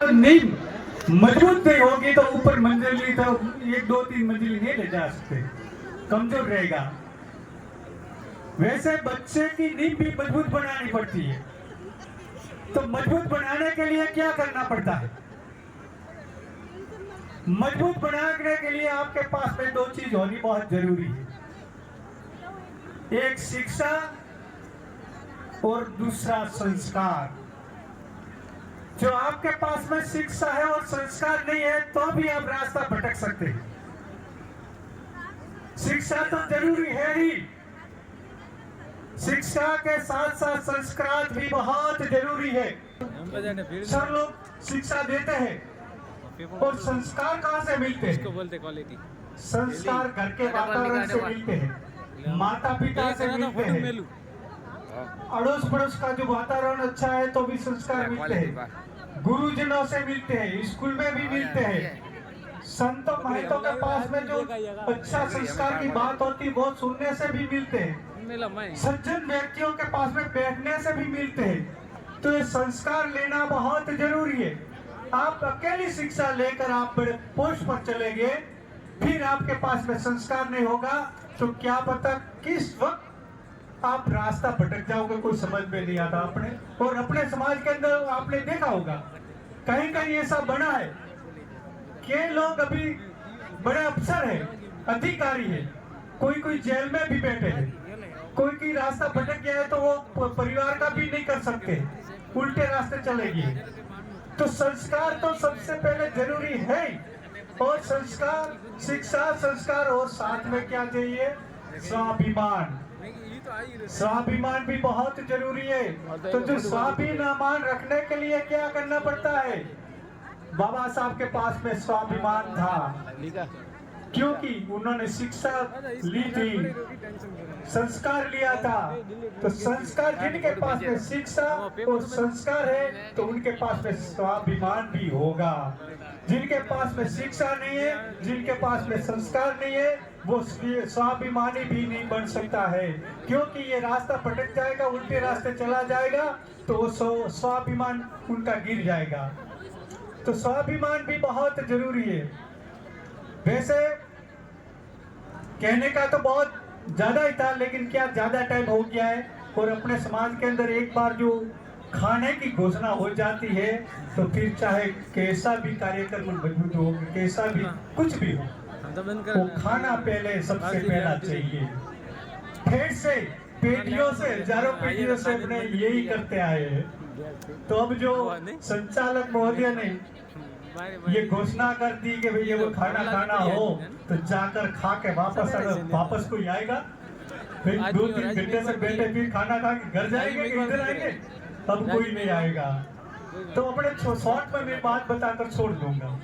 नींव मजबूत नहीं होगी तो ऊपर मंजिली तो 1 2 3 मंजिली नहीं ले जा सकते, कमजोर रहेगा। वैसे बच्चे की नींव भी मजबूत बनानी पड़ती है। तो मजबूत बनाने के लिए क्या करना पड़ता है? मजबूत बनाने के लिए आपके पास में 2 चीज होनी बहुत जरूरी है, एक शिक्षा और दूसरा संस्कार। जो आपके पास में शिक्षा है और संस्कार नहीं है तो भी आप रास्ता भटक सकते हैं। शिक्षा तो जरूरी है ही, शिक्षा के साथ साथ संस्कार भी बहुत जरूरी है। सब लोग शिक्षा देते हैं और संस्कार कहाँ से मिलते हैं? संस्कार घर के वातावरण से मिलते हैं, माता पिता से मिलते हैं, अड़ोस पड़ोस का जो वातावरण अच्छा है तो भी संस्कार मिलते हैं, गुरुजनों से मिलते हैं, स्कूल में भी मिलते हैं, संतों महंतों के पास में जो अच्छा संस्कार की बात होती वो सुनने से भी मिलते हैं, सज्जन व्यक्तियों के पास में बैठने से भी मिलते हैं। तो ये संस्कार लेना बहुत जरूरी है। आप अकेली शिक्षा लेकर आप बड़े पोस्ट पर चले गए, फिर आपके पास में संस्कार नहीं होगा तो क्या पता किस वक्त आप रास्ता भटक जाओगे, कोई समझ में नहीं आता। और अपने समाज के अंदर आपने देखा होगा कहीं कहीं ऐसा बना है कि लोग अभी बड़े अफसर हैं, अधिकारी हैं, कोई जेल में भी बैठे हैं, कोई रास्ता भटक गया है तो वो परिवार का भी नहीं कर सकते, उल्टे रास्ते चले गए। तो संस्कार तो सबसे पहले जरूरी है, और संस्कार, शिक्षा, संस्कार और साथ में क्या चाहिए? स्वाभिमान। स्वाभिमान भी बहुत जरूरी है। तो जो स्वाभिमान रखने के लिए क्या करना पड़ता है? बाबा साहब के पास में स्वाभिमान था क्योंकि उन्होंने शिक्षा ली थी, संस्कार लिया था। तो संस्कार, जिनके पास में शिक्षा और संस्कार है तो उनके पास में स्वाभिमान भी होगा। जिनके पास में शिक्षा नहीं है, जिनके पास में संस्कार नहीं है, वो स्वाभिमानी भी नहीं बन सकता है, क्योंकि ये रास्ता भटक जाएगा, उल्टे रास्ते चला जाएगा तो स्वाभिमान उनका गिर जाएगा। तो स्वाभिमान भी बहुत जरूरी है। वैसे कहने का तो बहुत ज्यादा ही था, लेकिन क्या ज्यादा टाइम हो गया है। और अपने समाज के अंदर एक बार जो खाने की घोषणा हो जाती है तो फिर चाहे कैसा भी कार्यक्रम मजबूत हो, कैसा भी कुछ भी हो, वो खाना पहले सबसे पहला चाहिए। पेट से, पेटियों से, हजारों पेटियों से अपने यही करते आए हैं। तो अब जो संचालक महोदय ने ये घोषणा कर दी कि भैया वो खाना हो तो जाकर खा के वापस, अगर वापस कोई आएगा फिर 2 3 घंटे से बैठे फिर खाना खा के घर जाएंगे कि इधर आएंगे, तब कोई नहीं आएगा। तो अपने शॉर्ट में मैं बात बताकर छोड़ दूंगा।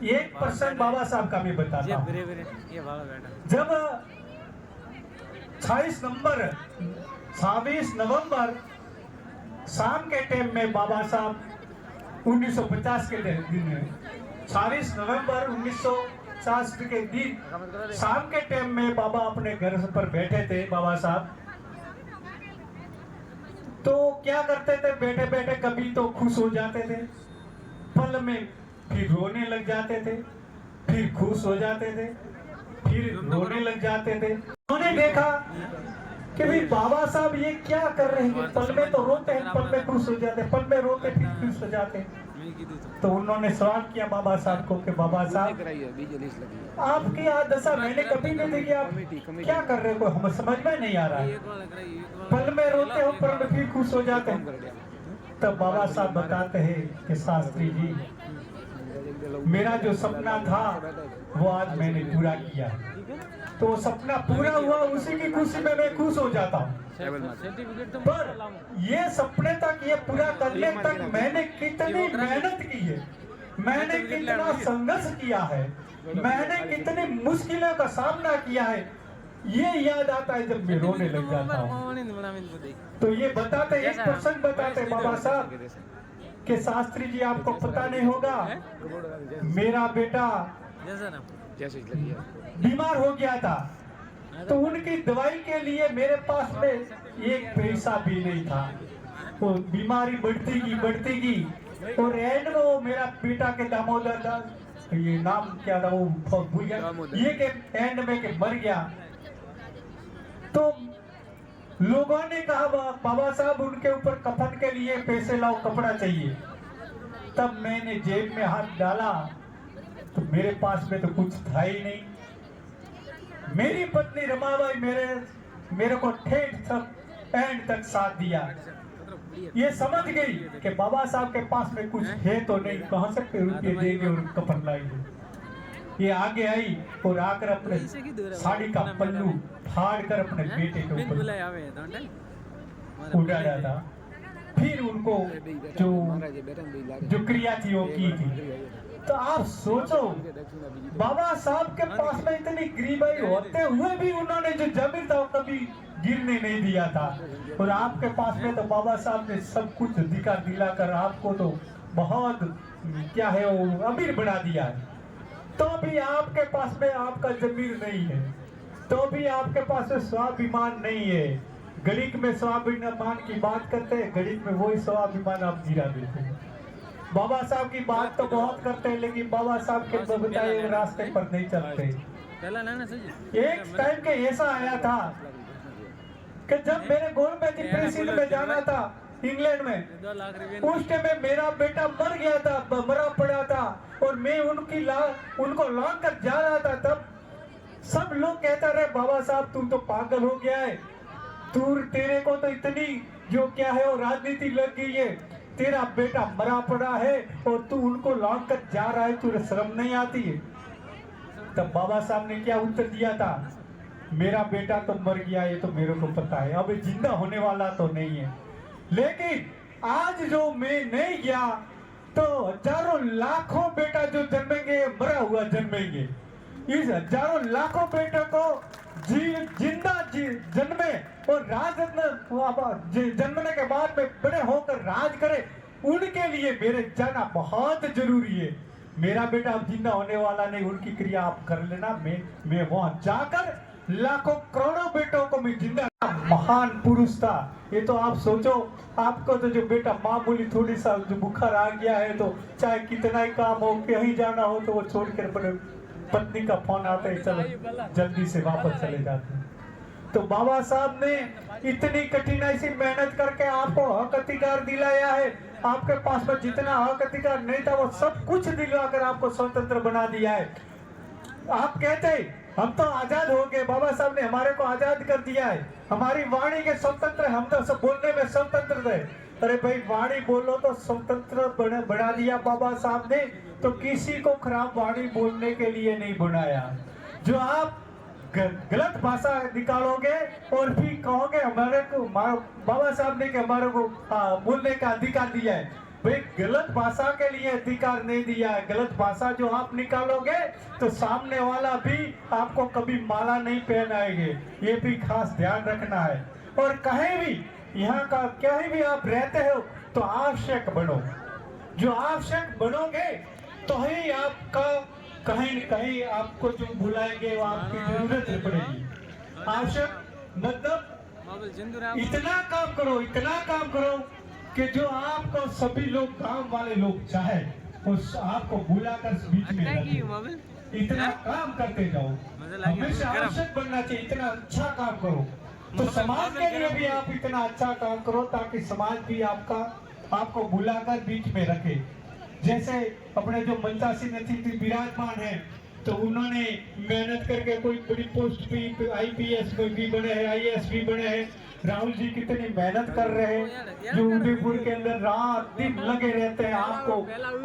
1% बाबा साहब का मैं बताता हूँ। जब 26 नवंबर शाम के टाइम में बाबा साहब 1950 के दिन में, 26 नवंबर 1950 के दिन शाम के टाइम में बाबा अपने घर पर बैठे थे। बाबा साहब तो क्या करते थे? बैठे बैठे कभी तो खुश हो जाते थे, पल में फिर रोने लग जाते थे, फिर खुश हो जाते थे, फिर रोने लग जाते थे। उन्होंने देखा कि भाई बाबा साहब ये क्या कर रहे हैं, पल में तो रोते हैं, पल में खुश हो जाते हैं, पल में रोते फिर खुश हो जाते हैं। तो उन्होंने सवाल किया बाबा साहब को कि बाबा साहब आपकी दशा मैंने कभी नहीं देखी, आप क्या कर रहे हो, हमें समझ में नहीं आ रहा है, पल में रोते हो पल में फिर खुश हो जाते हैं। तब बाबा साहब बताते हैं कि शास्त्री जी, मेरा जो सपना था वो आज मैंने पूरा किया, तो सपना पूरा हुआ, उसी की खुशी में मैं खुश हो जाता हूँ। पर ये सपने तक, ये पूरा करने तक मैंने कितनी मेहनत की है, मैंने कितना संघर्ष किया है, मैंने कितनी मुश्किलों का सामना किया है, ये याद आता है जब मैं रोने लग जाता हूँ। तो ये बताते, एक प्रसंग बताते बाबा साहब कि शास्त्री जी आपको पता नहीं होगा, मेरा बेटा बीमार हो गया था, तो उनकी दवाई के लिए मेरे पास में 1 पैसा भी नहीं था। वो बीमारी बढ़ती गई, और एंड में वो मेरा बेटा के दामोदर दास, ये नाम क्या था वो भूल गया, ये के एंड में के मर गया। तो लोगों ने कहा बाबा साहब उनके ऊपर कफन के लिए पैसे लाओ, कपड़ा चाहिए। तब मैंने जेब में हाथ डाला तो मेरे पास में तो कुछ था ही नहीं। मेरी पत्नी रमाबाई मेरे को ठेठ तक एंड तक साथ दिया। ये समझ गई कि बाबा साहब के पास में कुछ है तो नहीं, कहां से रुपये देंगे और कफन लाएंगे। ये आगे आई और आकर अपने साड़ी का पल्लू फाड़ कर अपने बेटे के ऊपर उड़ाया था। फिर उनको जो क्रिया थी वो की थी। तो आप सोचो बाबा साहब के पास में इतनी गरीबाई होते हुए भी उन्होंने जो जमीन था वो कभी गिरने नहीं दिया था। और आपके पास में तो बाबा साहब ने सब कुछ अधिकार दिलाकर आपको तो बहुत क्या है वो अमीर बना दिया है। तो भी आपके पास में आपका जमीन नहीं है, तो भी आपके पास में स्वाभिमान नहीं है। गणित में स्वाभिमान की बात करते हैं, गणित में वही स्वाभिमान आप गिरा देते हैं। बाबा साहब की बात तो बहुत करते हैं लेकिन बाबा साहब के बताए हुए रास्ते पर नहीं चलते। एक टाइम के ऐसा आया था कि जब मेरे गवर्नमेंट प्रेसिडेंट में जाना था इंग्लैंड में, उस टाइम में मेरा बेटा मर गया था, मरा पड़ा था और मैं उनको लॉन्ग कर जा रहा था। तब सब लोग कहते रहे बाबा साहब तुम तो पागल हो गया है, तेरे को तो इतनी जो क्या है वो राजनीति लग गई है, तेरा बेटा मरा पड़ा है और तू उनको लॉन्ग कर जा रहा है, तुझे शर्म नहीं आती है। तब बाबा साहब ने क्या उत्तर दिया था, मेरा बेटा तो मर गया ये तो मेरे को पता है, अब जिंदा होने वाला तो नहीं है, लेकिन आज जो मैं नहीं गया तो हजारों लाखों बेटा जो जन्मेंगे मरा हुआ जन्मेंगे। इस हजारों लाखों बेटों को जिंदा जन्मे और जन्मने के बाद में बड़े होकर राज करे, उनके लिए मेरे जाना बहुत जरूरी है। मेरा बेटा अब जिंदा होने वाला नहीं, उनकी क्रिया आप कर लेना, मैं वहां जाकर लाखों करोड़ों बेटों को मैं जिंदा। महान पुरुष था ये तो आप सोचो। आपको तो जो बेटा मामूली थोड़ी सा जो बुखार आ गया है तो चाहे कितना ही काम हो, कहीं जाना हो तो वो छोड़कर अपने पत्नी का फोन आता है, चलो जल्दी से वापस चले जाते हैं। तो बाबा साहब ने इतनी कठिनाई से मेहनत करके आपको हक अधिकार दिलाया है। आपके पास में जितना हक अधिकार नहीं था वो सब कुछ दिलवाकर आपको स्वतंत्र बना दिया है। आप कहते हैं हम तो आजाद हो गए, बाबा साहब ने हमारे को आजाद कर दिया है, हमारी वाणी के स्वतंत्र, हम तो सब बोलने में स्वतंत्र थे। अरे भाई वाणी बोलो तो स्वतंत्र बना दिया बाबा साहब ने, तो किसी को खराब वाणी बोलने के लिए नहीं बनाया। जो आप गलत भाषा निकालोगे और फिर कहोगे हमारे को बाबा साहब ने हमारे को बोलने का अधिकार दिया है, भाई गलत भाषा के लिए अधिकार नहीं दिया है। गलत भाषा जो आप निकालोगे तो सामने वाला भी आपको कभी माला नहीं पहनाएंगे, ये भी खास ध्यान रखना है। और कहीं भी यहाँ का कहीं भी आप रहते हो तो आवश्यक बनो, जो आवश्यक बनोगे तो ही आपका कहीं न कहीं आपको जो बुलाएंगे वो आपकी जरूरत पड़ेगी। आवश्यक मतलब इतना काम करो, इतना काम करो कि जो आपको सभी लोग गांव वाले लोग चाहे उस आपको बुलाकर बीच में रखें। इतना काम करते जाओ, हमेशा आवश्यक बनना चाहिए, इतना अच्छा काम करो। तो समाज के लिए भी आप इतना अच्छा काम करो ताकि समाज भी आपको बुलाकर बीच में रखे। जैसे अपने जो ममता सिंह अतिथि विराजमान है तो उन्होंने मेहनत करके कोई बड़ी पोस्ट भी IPS भी बने हैं, IAS भी बने हैं। राहुल जी कितनी मेहनत कर रहे हैं, जो उदयपुर के अंदर रात दिन लगे रहते हैं आपको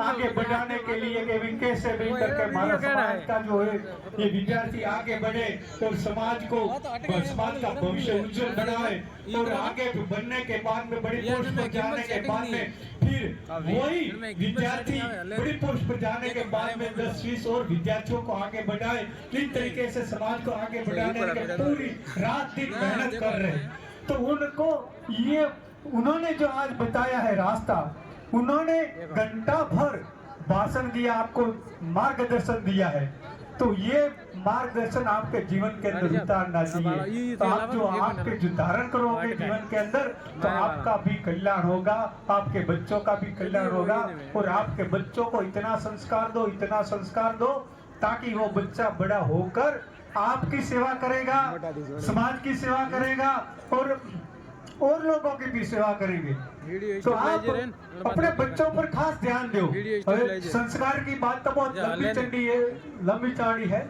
आगे बढ़ाने के लिए कि कैसे भी करके हमारा समाज का जो है ये विद्यार्थी आगे बढ़े और समाज का भविष्य उज्जवल बनाए और आगे बढ़ने के बाद में बड़ी पोस्ट पर जाने के बाद में फिर वही विद्यार्थी बड़ी पोस्ट पर जाने के बाद में 10-20 और विद्यार्थियों को आगे बढ़ाए। किस तरीके से समाज को आगे बढ़ाने के पूरी रात दिन मेहनत कर रहे हैं। तो उनको ये उन्होंने जो आज बताया है रास्ता, उन्होंने घंटा भर भाषण दिया, आपको मार्गदर्शन दिया है। तो ये मार्गदर्शन आपके जीवन के अंदर उतारना चाहिए। तो आप जो आपके जो धारण करोगे जीवन के अंदर, तो आपका भी कल्याण होगा, आपके बच्चों का भी कल्याण होगा। और आपके बच्चों को इतना संस्कार दो ताकि वो बच्चा बड़ा होकर आपकी सेवा करेगा, समाज की सेवा करेगा और लोगों की भी सेवा करेंगे। तो आप अपने बच्चों पर खास ध्यान दो। संस्कार की बात तो बहुत लंबी चौड़ी है,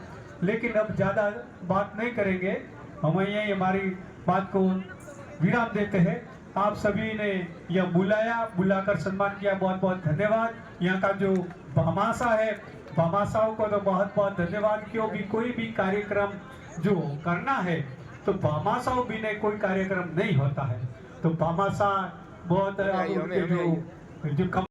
लेकिन अब ज्यादा बात नहीं करेंगे। हम यही हमारी बात को विराम देते हैं। आप सभी ने यह बुलाकर सम्मान किया, बहुत बहुत धन्यवाद। यहाँ का जो भामाशाह है, भामाशाहों को तो बहुत बहुत धन्यवाद, क्योंकि कोई भी कार्यक्रम जो करना है तो भामाशाह बिना कोई कार्यक्रम नहीं होता है। तो भामाशाह बहुत जो